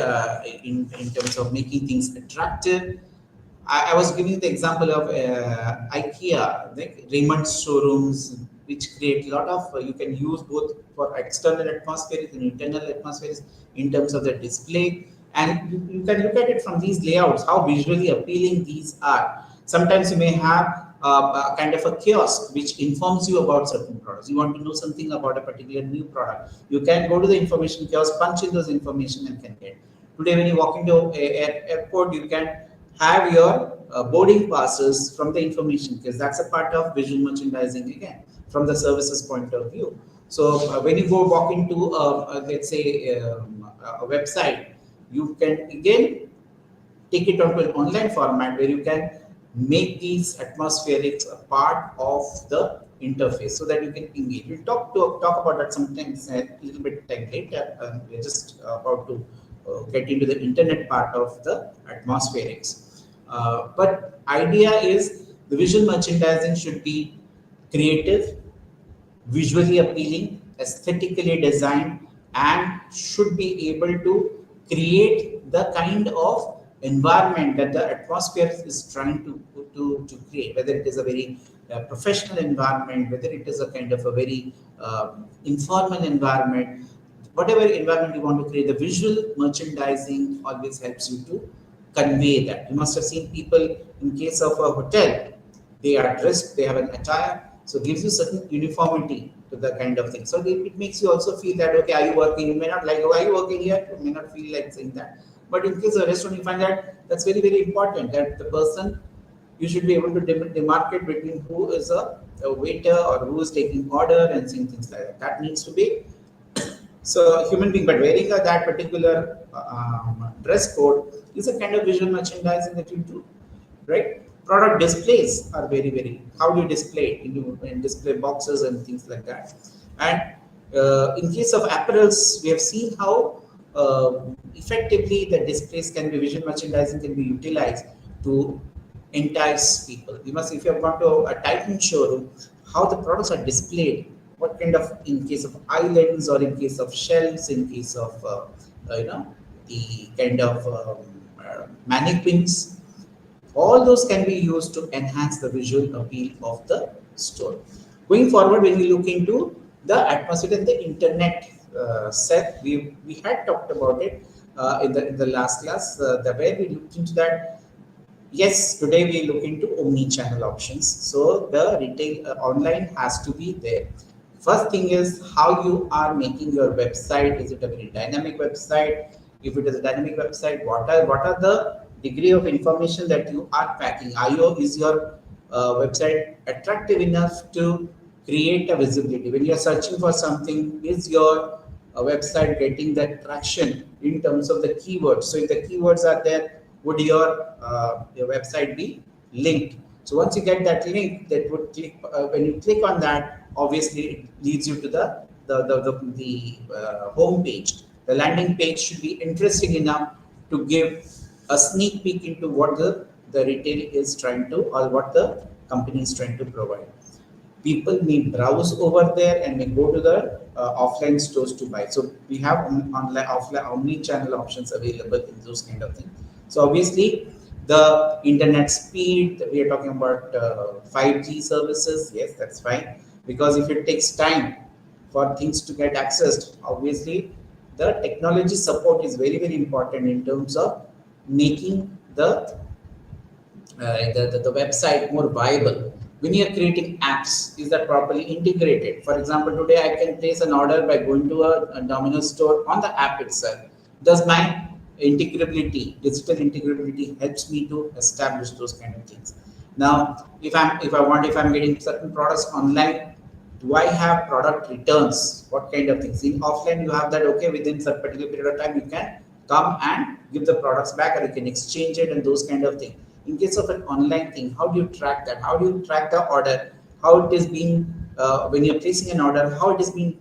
in terms of making things attractive. I was giving the example of IKEA, like Raymond's showrooms. which create a lot of, you can use both for external atmospheres and internal atmospheres in terms of the display. And you can look at it from these layouts, how visually appealing these are. Sometimes you may have a kind of a kiosk which informs you about certain products. You want to know something about a particular new product. You can go to the information kiosk, punch in those information and can get. Today, when you walk into a airport, you can have your boarding passes from the information because that's a part of visual merchandising again from the services point of view. So when you go walk into let's say a website, you can again take it onto an online format where you can make these atmospherics a part of the interface so that you can engage. We'll talk about that sometimes a little bit later. We're just about to get into the internet part of the atmospherics. But idea is the visual merchandising should be creative, visually appealing, aesthetically designed, and should be able to create the kind of environment that the atmosphere is trying to create, whether it is a very professional environment, whether it is a kind of a very informal environment, whatever environment you want to create, the visual merchandising always helps you to convey that. You must have seen people in case of a hotel, they are dressed, they have an attire, so it gives you certain uniformity to the kind of thing. So it makes you also feel that, okay, are you working? You may not like, oh, are you working here? You may not feel like saying that. But in case of a restaurant, you find that that's very, very important that the person, you should be able to demarcate between who is a waiter or who is taking order and seeing things like that. That needs to be so human being, but wearing that particular dress code is a kind of visual merchandising that you do, right? Product displays are very, very, how do you display it? In display boxes and things like that. And in case of apparels, we have seen how effectively the displays can be, visual merchandising can be utilized to entice people. You must, if you have gone to a Titan showroom, how the products are displayed, what kind of, in case of islands or in case of shells, in case of the kind of mannequins, all those can be used to enhance the visual appeal of the store. Going forward, when we look into the atmosphere and the internet set, we had talked about it in the last class, the way we looked into that. Yes, today we look into omni-channel options. So the retail online has to be there. First thing is how you are making your website. Is it a very dynamic website? If it is a dynamic website, what are the degree of information that you are packing? Is your website attractive enough to create a visibility? When you are searching for something, is your website getting that traction in terms of the keywords? So if the keywords are there, would your website be linked? So once you get that link, that would click when you click on that, obviously it leads you to the home page. The landing page should be interesting enough to give a sneak peek into what the retail is trying to, or what the company is trying to provide. People may browse over there and may go to the offline stores to buy. So we have online, offline, omni-channel options available in those kind of things. So obviously, the internet speed, we are talking about 5G services. Yes, that's fine. Because if it takes time for things to get accessed, obviously the technology support is very, very important in terms of making the website more viable. When you are creating apps, is that properly integrated? For example, today I can place an order by going to a Domino's store on the app itself. Does my integrability, digital integrability helps me to establish those kind of things. Now, if I'm getting certain products online, do I have product returns? What kind of things? In offline, you have that, okay, within a particular period of time, you can come and give the products back, or you can exchange it and those kind of things. In case of an online thing, how do you track that? How do you track the order? How it is being, when you're placing an order, how it is being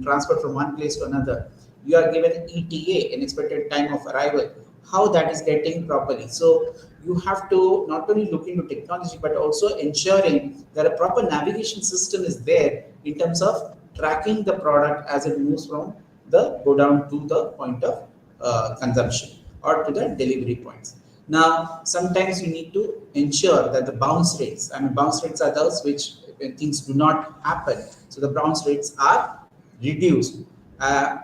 transferred from one place to another? You are given an ETA, an expected time of arrival, how that is getting properly. So you have to not only look into technology, but also ensuring that a proper navigation system is there in terms of tracking the product as it moves from the go down to the point of consumption or to the delivery points. Now, sometimes you need to ensure that the bounce rates, bounce rates are those which things do not happen. So the bounce rates are reduced. Uh,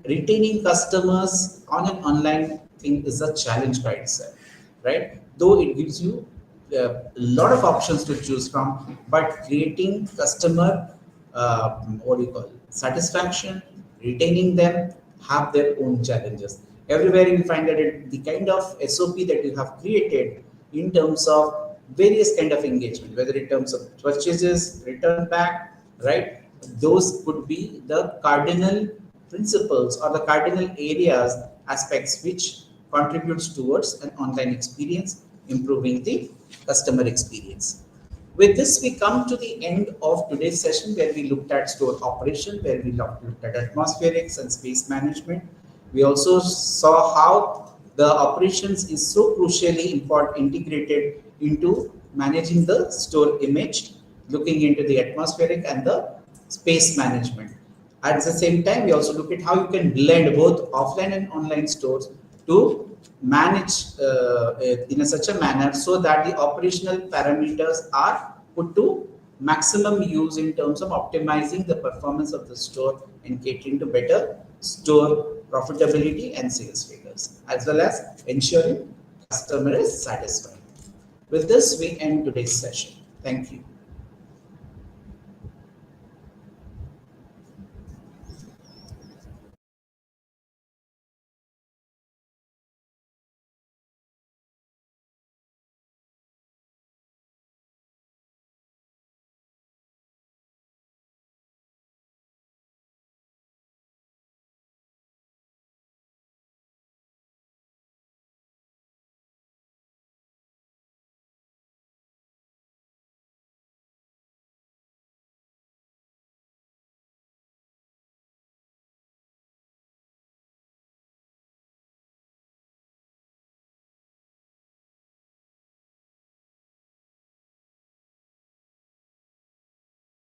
Retaining customers on an online thing is a challenge by itself, right? Though it gives you a lot of options to choose from, but creating customer, what do you call it, satisfaction, retaining them have their own challenges. Everywhere you find that the kind of SOP that you have created in terms of various kind of engagement, whether in terms of purchases, return back, right? Those could be the cardinal principles or the cardinal areas, aspects which contributes towards an online experience, improving the customer experience. With this, we come to the end of today's session where we looked at store operation, where we looked at atmospherics and space management. We also saw how the operations is so crucially integrated into managing the store image, looking into the atmospheric and the space management. At the same time, we also look at how you can blend both offline and online stores to manage in such a manner so that the operational parameters are put to maximum use in terms of optimizing the performance of the store and catering to better store profitability and sales figures, as well as ensuring customer is satisfied. With this, we end today's session. Thank you.